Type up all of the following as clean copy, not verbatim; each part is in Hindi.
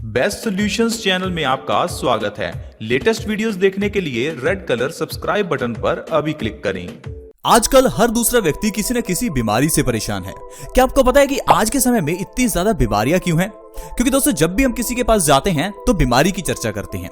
बेस्ट सॉल्यूशंस चैनल में आपका स्वागत है। लेटेस्ट वीडियोस देखने के लिए रेड कलर सब्सक्राइब बटन पर अभी क्लिक करें। आजकल हर दूसरा व्यक्ति किसी न किसी बीमारी से परेशान है। क्या आपको पता है कि आज के समय में इतनी ज्यादा बीमारियां क्यों हैं? क्योंकि दोस्तों जब भी हम किसी के पास जाते हैं तो बीमारी की चर्चा करते हैं।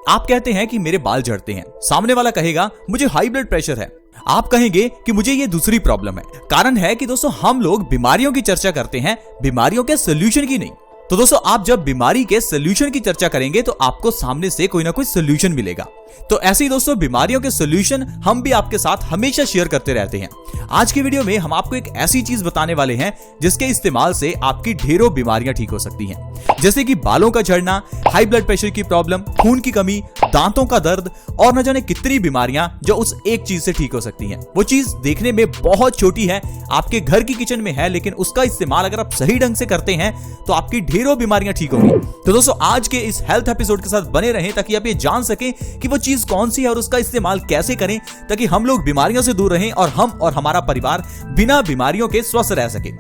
आप कहते हैं कि मेरे बाल झड़ते हैं, सामने वाला कहेगा मुझे हाई ब्लड प्रेशर है, आप कहेंगे कि मुझे ये दूसरी प्रॉब्लम है। कारण है कि दोस्तों हम लोग बीमारियों की चर्चा करते हैं, बीमारियों के सोल्यूशन की नहीं। तो दोस्तों आप जब बीमारी के सोल्यूशन की चर्चा करेंगे तो आपको सामने से कोई ना कोई सोल्यूशन मिलेगा। तो ऐसे ही दोस्तों बीमारियों के सोल्यूशन हम भी आपके साथ हमेशा शेयर करते रहते हैं। आज की वीडियो में हम आपको एक ऐसी चीज बताने वाले हैं जिसके इस्तेमाल से आपकी ढेरों बीमारियां ठीक हो सकती हैं, जैसे कि बालों का झड़ना, हाई ब्लड प्रेशर की प्रॉब्लम, खून की कमी, दांतों का दर्द और न जाने कितनी बीमारियां जो उस एक चीज से ठीक हो सकती हैं। वो चीज देखने में बहुत छोटी है, आपके घर की किचन में है, लेकिन उसका इस्तेमाल अगर आप सही ढंग से करते हैं तो आपकी ढेरों बीमारियां ठीक होंगी। तो दोस्तों आज के इस हेल्थ एपिसोड के साथ बने रहें ताकि आप ये जान सकें कि वो चीज कौन सी है और उसका इस्तेमाल कैसे करें ताकि हम लोग बीमारियों से दूर रहें और हम और हमारा परिवार बिना बीमारियों के स्वस्थ रह सके।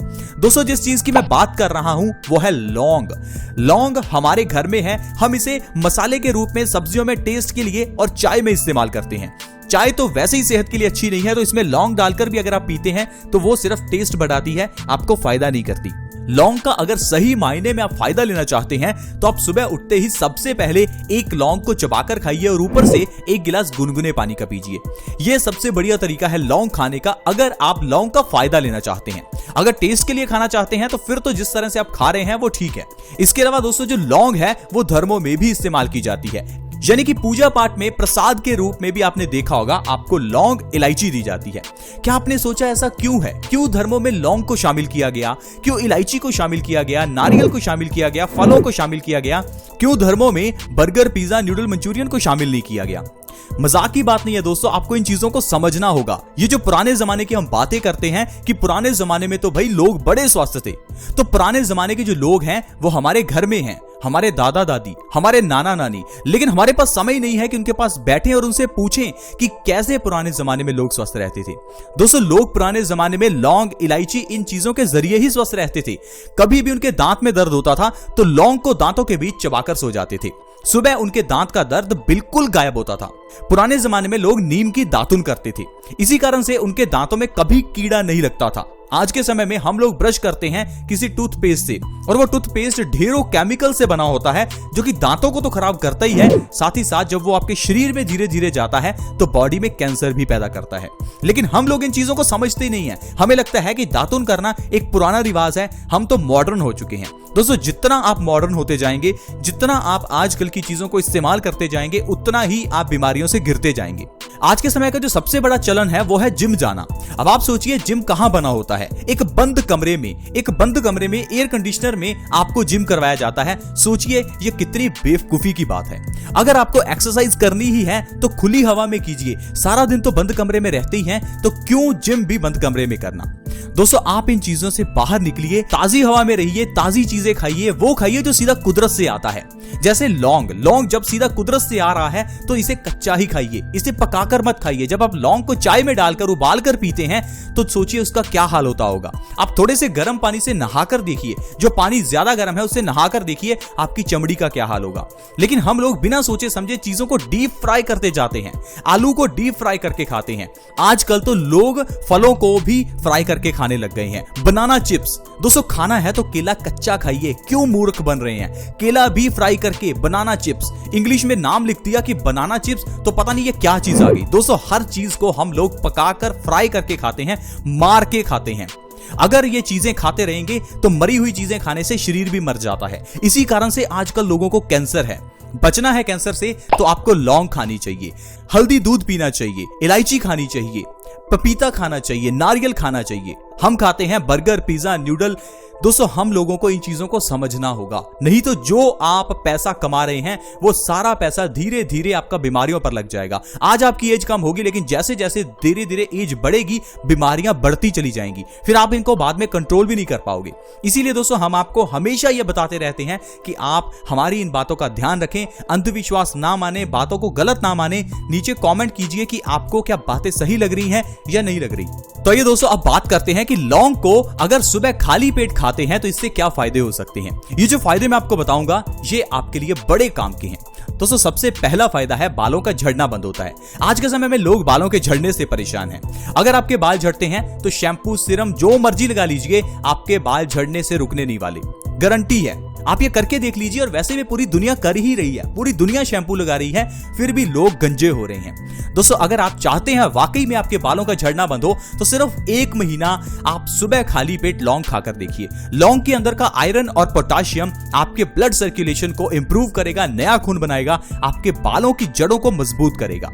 दोस्तों जिस चीज की मैं बात कर रहा हूं वो है लौंग। लौंग हमारे घर में है, हम इसे मसाले के रूप में सब्जियों में टेस्ट के लिए और चाय में इस्तेमाल करते हैं। चाय तो वैसे ही सेहत के लिए अच्छी नहीं है, तो इसमें लौंग डालकर भी अगर आप पीते हैं तो वो सिर्फ टेस्ट बढ़ाती है, आपको फायदा नहीं करती। लौंग का अगर सही मायने में आप फायदा लेना चाहते हैं तो आप सुबह उठते ही सबसे पहले एक लौंग को चबाकर खाइए और ऊपर से एक गिलास गुनगुने पानी का पीजिए। यह सबसे बढ़िया तरीका है लौंग खाने का, अगर आप लौंग का फायदा लेना चाहते हैं। अगर टेस्ट के लिए खाना चाहते हैं तो फिर तो जिस तरह से आप खा रहे हैं वो ठीक है। इसके अलावा दोस्तों जो लौंग है वो धर्मों में भी इस्तेमाल की जाती है, यानी कि पूजा पाठ में प्रसाद के रूप में भी आपने देखा होगा आपको लौंग इलायची दी जाती है। क्या आपने सोचा ऐसा क्यों है? क्यों धर्मों में लौंग को शामिल किया गया? क्यों इलायची को शामिल किया गया? नारियल को शामिल किया गया? फलों को शामिल किया गया? क्यों धर्मों में बर्गर, पिज्जा, नूडल, मंचूरियन को शामिल नहीं किया गया? मजाक की बात नहीं है दोस्तों, आपको इन चीजों को समझना होगा। ये जो पुराने जमाने की हम बातें करते हैं कि पुराने जमाने में तो भाई लोग बड़े स्वस्थ थे, तो पुराने जमाने के जो लोग हैं वो हमारे घर में हैं, हमारे दादा दादी, हमारे नाना नानी, लेकिन हमारे पास समय नहीं है कि उनके पास बैठें और उनसे पूछें कि कैसे पुराने जमाने में लोग स्वस्थ रहते थे। दोस्तों लोग पुराने जमाने में लौंग, इलायची, इन चीजों के जरिए ही स्वस्थ रहते थे। कभी भी उनके दांत में दर्द होता था तो लौंग को दांतों के बीच चबाकर सो जाते थे। सुबह उनके दांत का दर्द बिल्कुल गायब होता था। पुराने जमाने में लोग नीम की दातुन करते थे, इसी कारण से उनके दांतों में कभी कीड़ा नहीं लगता था। आज के समय में हम लोग ब्रश करते हैं किसी टूथपेस्ट से और वो टूथपेस्ट ढेरों केमिकल से बना होता है जो कि दांतों को तो खराब करता ही है, साथ ही साथ जब वो आपके शरीर में धीरे धीरे जाता है तो बॉडी में कैंसर भी पैदा करता है। लेकिन हम लोग इन चीजों को समझते ही नहीं है। हमें लगता है कि दातुन करना एक पुराना रिवाज है, हम तो मॉडर्न हो चुके हैं। दोस्तों जितना आप मॉडर्न होते जाएंगे, जितना आप आजकल की चीजों को इस्तेमाल करते जाएंगे, उतना ही आप बीमारियों से घिरते जाएंगे। आज के समय का जो सबसे बड़ा चलन है वो है जिम जाना। अब आप सोचिए जिम कहां बना होता है? एक बंद कमरे में एयर कंडीशनर में आपको जिम करवाया जाता है। सोचिए ये कितनी बेवकूफी की बात है। अगर आपको एक्सरसाइज करनी ही है तो खुली हवा में कीजिए, सारा दिन तो बंद कमरे में रहते ही हैं, तो क्यों जिम भी बंद कमरे में करना? दोस्तों आप इन चीजों से बाहर निकलिए, ताजी हवा में रहिए, ताजी चीजें खाइए, वो खाइए जो सीधा कुदरत से आता है। जैसे लौंग जब सीधा कुदरत से आ रहा है तो इसे कच्चा ही खाइए, इसे पकाकर मत खाइए। जब आप लौंग को चाय में डालकर उबाल कर पीते हैं तो सोचिए उसका क्या हाल होता होगा। आप थोड़े से गर्म पानी से नहाकर देखिए, जो पानी ज्यादा गर्म है उससे नहाकर देखिए आपकी चमड़ी का क्या हाल होगा। लेकिन हम लोग बिना सोचे समझे चीजों को डीप फ्राई करते जाते हैं, आलू को डीप फ्राई करके खाते हैं। आजकल तो लोग फलों को भी फ्राई करके खाने लग गए हैं। बनाना चिप्स, दोस्तों खाना है तो केला कच्चा खाइए, क्यों मूर्ख बन रहे हैं? केला भी फ्राई करके बनाना चिप्स, इंग्लिश में नाम लिख दिया कि बनाना चिप्स, तो पता नहीं ये क्या चीज आ गई। दोस्तों हर चीज को हम लोग पकाकर फ्राई करके खाते हैं, मार के खाते हैं। अगर ये चीजें खाते रहेंगे तो मरी हुई चीजें खाने से शरीर भी मर जाता है। इसी कारण से आजकल लोगों को कैंसर है। बचना है कैंसर से तो आपको लौंग खानी चाहिए, हल्दी दूध पीना चाहिए, इलायची खानी चाहिए, पपीता खाना चाहिए, नारियल खाना चाहिए। हम खाते हैं बर्गर, पिज्जा, नूडल। दोस्तों हम लोगों को इन चीजों को समझना होगा, नहीं तो जो आप पैसा कमा रहे हैं वो सारा पैसा धीरे धीरे आपका बीमारियों पर लग जाएगा। आज आपकी एज कम होगी, लेकिन जैसे जैसे धीरे धीरे एज बढ़ेगी बीमारियां बढ़ती चली जाएंगी, फिर आप इनको बाद में कंट्रोल भी नहीं कर पाओगे। इसीलिए दोस्तों हम आपको हमेशा ये बताते रहते हैं कि आप हमारी इन बातों का ध्यान रखें, अंधविश्वास ना माने, बातों को गलत ना माने। नीचे कॉमेंट कीजिए कि आपको क्या बातें सही लग रही हैं या नहीं लग रही। तो ये दोस्तों अब बात करते हैं कि लौंग को अगर सुबह खाली पेट खाते हैं तो इससे क्या फायदे हो सकते हैं। ये जो फायदे मैं आपको बताऊंगा ये आपके लिए बड़े काम के हैं। दोस्तों सबसे पहला फायदा है बालों का झड़ना बंद होता है। आज के समय में लोग बालों के झड़ने से परेशान हैं। अगर आपके बाल झड़ते हैं तो शैम्पू सिरम जो मर्जी लगा लीजिए, आपके बाल झड़ने से रुकने नहीं वाले, गारंटी है। आप ये करके देख लीजिए। और वैसे भी पूरी दुनिया कर ही रही है, पूरी दुनिया शैम्पू लगा रही है, फिर भी लोग गंजे हो रहे हैं। दोस्तों अगर आप चाहते हैं वाकई में आपके बालों का झड़ना बंद हो तो सिर्फ 1 महीना आप सुबह खाली पेट लौंग खाकर देखिए। लौंग के अंदर का आयरन और पोटाशियम आपके ब्लड सर्कुलेशन को इंप्रूव करेगा, नया खून बनाएगा, आपके बालों की जड़ों को मजबूत करेगा।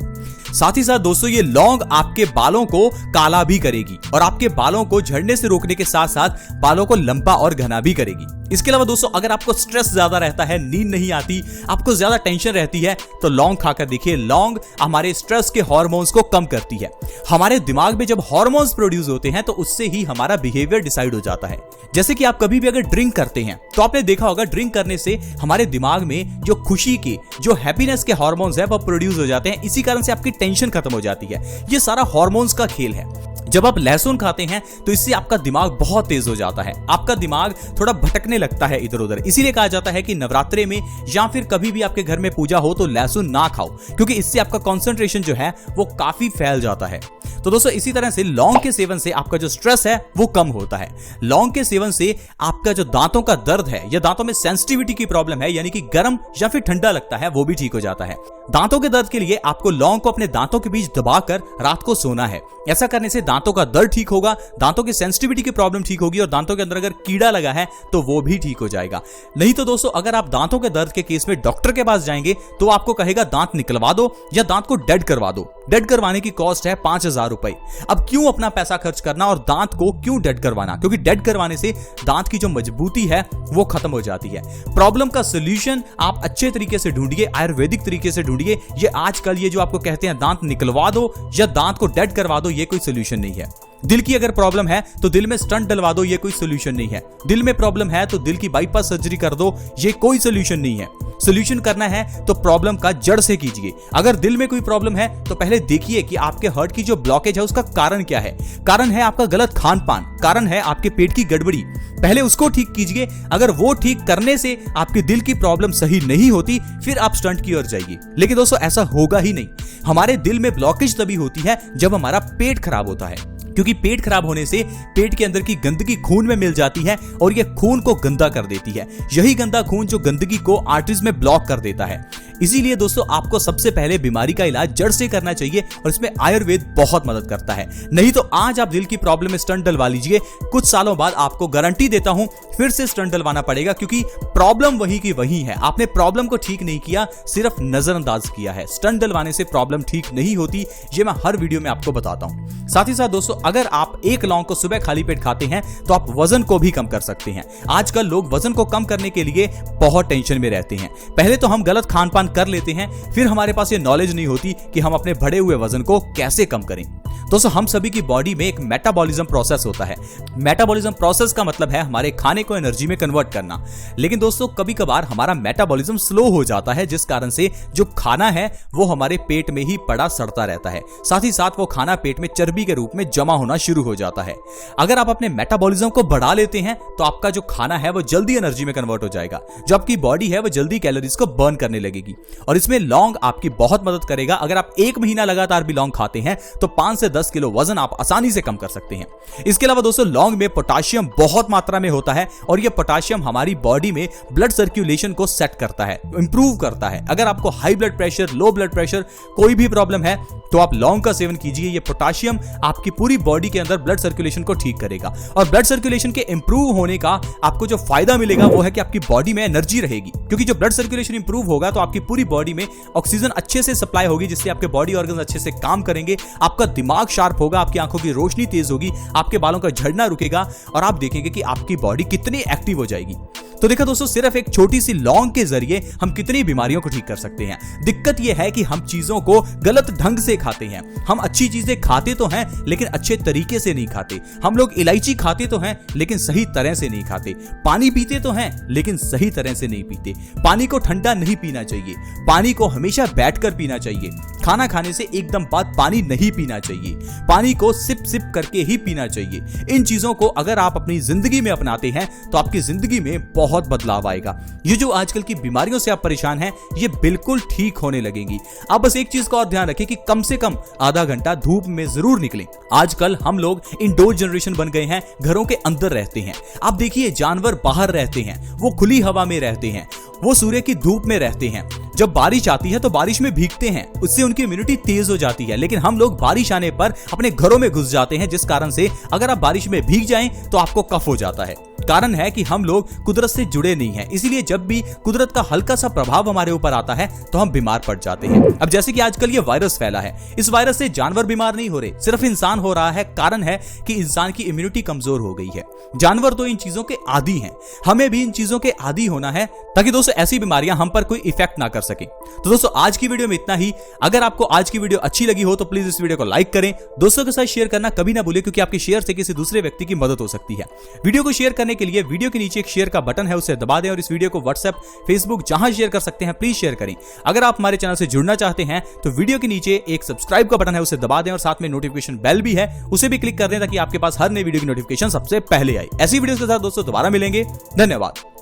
साथ ही साथ दोस्तों ये लौंग आपके बालों को काला भी करेगी और आपके बालों को झड़ने से रोकने के साथ साथ बालों को लंबा और घना भी करेगी। इसके अलावा दोस्तों अगर आपको स्ट्रेस ज्यादा रहता है, नींद नहीं आती, आपको ज्यादा टेंशन रहती है तो लौंग खाकर देखिए। लौंग हमारे स्ट्रेस के हार्मोन्स को कम करती है। हमारे दिमाग में जब हार्मोन्स प्रोड्यूस होते हैं तो उससे ही हमारा बिहेवियर डिसाइड हो जाता है। जैसे कि आप कभी भी अगर ड्रिंक करते हैं तो आपने देखा होगा ड्रिंक करने से हमारे दिमाग में जो खुशी के, जो हैप्पीनेस के हार्मोन्स है वो प्रोड्यूस हो जाते हैं। इसी कारण से आपकी टेंशन खत्म हो जाती है। ये सारा हार्मोन्स का खेल है। जब आप लहसुन खाते हैं तो इससे आपका दिमाग बहुत तेज हो जाता है, आपका दिमाग थोड़ा भटकने लगता है इधर उधर। इसीलिए कहा जाता है कि नवरात्रे में या फिर कभी भी आपके घर में पूजा हो तो लहसुन ना खाओ, क्योंकि इससे आपका कंसंट्रेशन जो है वो काफी फैल जाता है। तो दोस्तों इसी तरह से लौंग के सेवन से आपका जो स्ट्रेस है वो कम होता है। लौंग के सेवन से आपका जो दांतों का दर्द है या दांतों में सेंसिटिविटी की प्रॉब्लम है, यानी कि गर्म या फिर ठंडा लगता है, वो भी ठीक हो जाता है। दांतों के दर्द के लिए आपको लौंग को अपने दांतों के बीच दबाकर रात को सोना है। ऐसा करने से दांतों का दर्द ठीक होगा, दांतों की सेंसिटिविटी की प्रॉब्लम ठीक होगी और दांतों के अंदर अगर कीड़ा लगा है तो वो भी ठीक हो जाएगा। नहीं तो दोस्तों अगर आप दांतों के दर्द के केस में डॉक्टर के पास जाएंगे तो आपको कहेगा दांत निकलवा दो या दांत को डेड करवा दो। डेड करवाने की कॉस्ट है 5000 रुपए। अब क्यों अपना पैसा खर्च करना और दांत को क्यों डेड करवाना, क्योंकि डेड करवाने से दांत की जो मजबूती है वो खत्म हो जाती है। प्रॉब्लम का सोल्यूशन आप अच्छे तरीके से ढूंढिए, आयुर्वेदिक तरीके से ढूंढिए। ये आजकल ये जो आपको कहते हैं दांत निकलवा दो या दांत को डेड करवा दो, ये कोई सोल्यूशन नहीं है। दिल की अगर प्रॉब्लम है तो दिल में स्टंट डलवा दो, ये कोई सोल्यूशन नहीं है। दिल में प्रॉब्लम है तो दिल की बाईपास सर्जरी कर दो, ये कोई सोल्यूशन नहीं है। सोल्यूशन करना है तो प्रॉब्लम का जड़ से कीजिए। अगर दिल में कोई प्रॉब्लम है तो पहले देखिए कि आपके हार्ट की जो ब्लॉकेज है उसका कारण क्या है। कारण है आपका गलत खान पान, कारण है आपके पेट की गड़बड़ी, पहले उसको ठीक कीजिए। अगर वो ठीक करने से आपके दिल की प्रॉब्लम सही नहीं होती फिर आप स्टंट की ओर जाइए। लेकिन दोस्तों ऐसा होगा ही नहीं। हमारे दिल में ब्लॉकेज तभी होती है जब हमारा पेट खराब होता है, क्योंकि पेट खराब होने से पेट के अंदर की गंदगी खून में मिल जाती है और ये खून को गंदा कर देती है। यही गंदा खून जो गंदगी को आर्टरीज में ब्लॉक कर देता है। इसीलिए दोस्तों आपको सबसे पहले बीमारी का इलाज जड़ से करना चाहिए और इसमें आयुर्वेद बहुत मदद करता है। नहीं तो आज आप दिल की प्रॉब्लम में स्टंट डलवा लीजिए, कुछ सालों बाद आपको गारंटी देता हूं फिर से स्टंट डलवाना पड़ेगा, क्योंकि प्रॉब्लम वही की वही है। आपने प्रॉब्लम को ठीक नहीं किया, सिर्फ नजरअंदाज किया है। स्टंट डलवाने से प्रॉब्लम ठीक नहीं होती, ये मैं हर वीडियो में आपको बताता हूं। साथ ही साथ दोस्तों अगर आप एक लौंग को सुबह खाली पेट खाते हैं तो आप वजन को भी कम कर सकते हैं। आजकल लोग वजन को कम करने के लिए बहुत टेंशन में रहते हैं। पहले तो हम गलत खान पान कर लेते हैं, फिर हमारे पास ये नॉलेज नहीं होती कि हम अपने बढ़े हुए वजन को कैसे कम करें। दोस्तों हम सभी की बॉडी में एक मेटाबॉलिज्म प्रोसेस होता है। मेटाबॉलिज्म प्रोसेस का मतलब है हमारे खाने को एनर्जी में कन्वर्ट करना। लेकिन दोस्तों कभी कभार हमारा मेटाबॉलिज्म स्लो हो जाता है, जिस कारण से जो खाना है वो हमारे पेट में ही पड़ा सड़ता रहता है। साथ ही साथ वो खाना पेट में चर्बी के रूप में जमा होना शुरू हो जाता है। अगर आप अपने मेटाबॉलिज्म को बढ़ा लेते हैं तो आपका जो खाना है वो जल्दी एनर्जी में कन्वर्ट हो जाएगा। जो आपकी बॉडी है वो जल्दी कैलोरीज को बर्न करने लगेगी और इसमें लौंग आपकी बहुत मदद करेगा। अगर आप 1 महीना लगातार भी लौंग खाते हैं तो 5 से 10 किलो वजन आप आसानी से कम कर सकते हैं। इसके अलावा दोस्तों लौंग में पोटाशियम बहुत मात्रा में होता है और यह पोटाशियम हमारी बॉडी में ब्लड सर्कुलेशन को सेट करता है, इंप्रूव करता है। अगर आपको high blood pressure, low blood pressure, कोई भी प्रॉब्लम है तो आप लौंग का सेवन कीजिए। ये पोटाशियम आपकी पूरी बॉडी के अंदर ब्लड सर्कुलेशन को ठीक करेगा और ब्लड सर्कुलेशन के इंप्रूव होने का आपको जो फायदा मिलेगा वो है कि आपकी बॉडी में एनर्जी रहेगी, क्योंकि जो ब्लड सर्कुलेशन इंप्रूव होगा तो आपकी पूरी बॉडी में ऑक्सीजन अच्छे से सप्लाई होगी, जिससे आपके बॉडी ऑर्गन्स अच्छे से काम करेंगे, आपका दिमाग शार्प होगा, आपकी आंखों की रोशनी तेज होगी, आपके बालों का झड़ना रुकेगा और आप देखेंगे कि आपकी बॉडी कितनी एक्टिव हो जाएगी। तो देखा दोस्तों, सिर्फ एक छोटी सी लौंग के जरिए हम कितनी बीमारियों को ठीक कर सकते हैं। दिक्कत यह है कि हम चीजों को गलत ढंग से खाते हैं। हम अच्छी चीजें खाते तो हैं लेकिन अच्छे तरीके से नहीं खाते। हम लोग इलायची खाते तो हैं लेकिन सही तरह से नहीं खाते। पानी पीते तो हैं लेकिन सही तरह से नहीं पीते। पानी को ठंडा नहीं पीना चाहिए, पानी को हमेशा बैठकर पीना चाहिए। खाना खाने से एकदम बाद पानी नहीं पीना चाहिए, पानी को सिप सिप करके ही पीना चाहिए। इन चीजों को अगर आप अपनी जिंदगी में अपनाते हैं तो आपकी जिंदगी में बहुत बदलाव आएगा। ये जो आजकल की बीमारियों से आप परेशान हैं, ये बिल्कुल ठीक होने लगेंगी। आप बस एक चीज का और ध्यान रखें कि कम से कम आधा घंटा धूप में जरूर निकलें। आजकल हम लोग इंडोर जनरेशन बन गए हैं, घरों के अंदर रहते हैं। आप देखिए, जानवर बाहर रहते हैं, वो खुली हवा में रहते हैं, वो सूर्य की धूप में रहते हैं। जब बारिश आती है तो बारिश में भीगते हैं, उससे उनकी इम्यूनिटी तेज हो जाती है। लेकिन हम लोग बारिश आने पर अपने घरों में घुस जाते हैं, जिस कारण से अगर आप बारिश में भीग जाएं तो आपको कफ हो जाता है। कारण है कि हम लोग कुदरत से जुड़े नहीं हैं, इसीलिए जब भी कुदरत का हल्का सा प्रभाव हमारे ऊपर आता है तो हम बीमार पड़ जाते हैं। अब जैसे कि आजकल ये वायरस फैला है, इस वायरस से जानवर बीमार नहीं हो रहे, सिर्फ इंसान हो रहा है। कारण है कि इंसान की इम्यूनिटी कमजोर हो गई है। जानवर तो इन चीजों के आदी हैं, हमें भी इन चीजों के आदी होना है ताकि दोस्तों ऐसी बीमारियां हम पर कोई इफेक्ट ना कर सके। तो दोस्तों आज की वीडियो में इतना ही। अगर आपको आज की वीडियो अच्छी लगी हो तो प्लीज इस वीडियो को लाइक करें, दोस्तों के साथ शेयर करना कभी ना भूलें, क्योंकि आपके शेयर से किसी दूसरे व्यक्ति की मदद हो सकती है। वीडियो को शेयर करने के लिए वीडियो के नीचे एक शेयर का बटन है, उसे दबा दें और इस वीडियो को व्हाट्सएप, फेसबुक जहां शेयर कर सकते हैं प्लीज शेयर करें। अगर आप हमारे चैनल से जुड़ना चाहते हैं तो वीडियो के नीचे एक सब्सक्राइब का बटन है, उसे दबा दें और साथ में नोटिफिकेशन बेल भी है, उसे भी क्लिक कर दें ताकि आपके पास हर नई वीडियो की नोटिफिकेशन सबसे पहले आए। ऐसी वीडियो के साथ दोस्तों दोबारा मिलेंगे। धन्यवाद।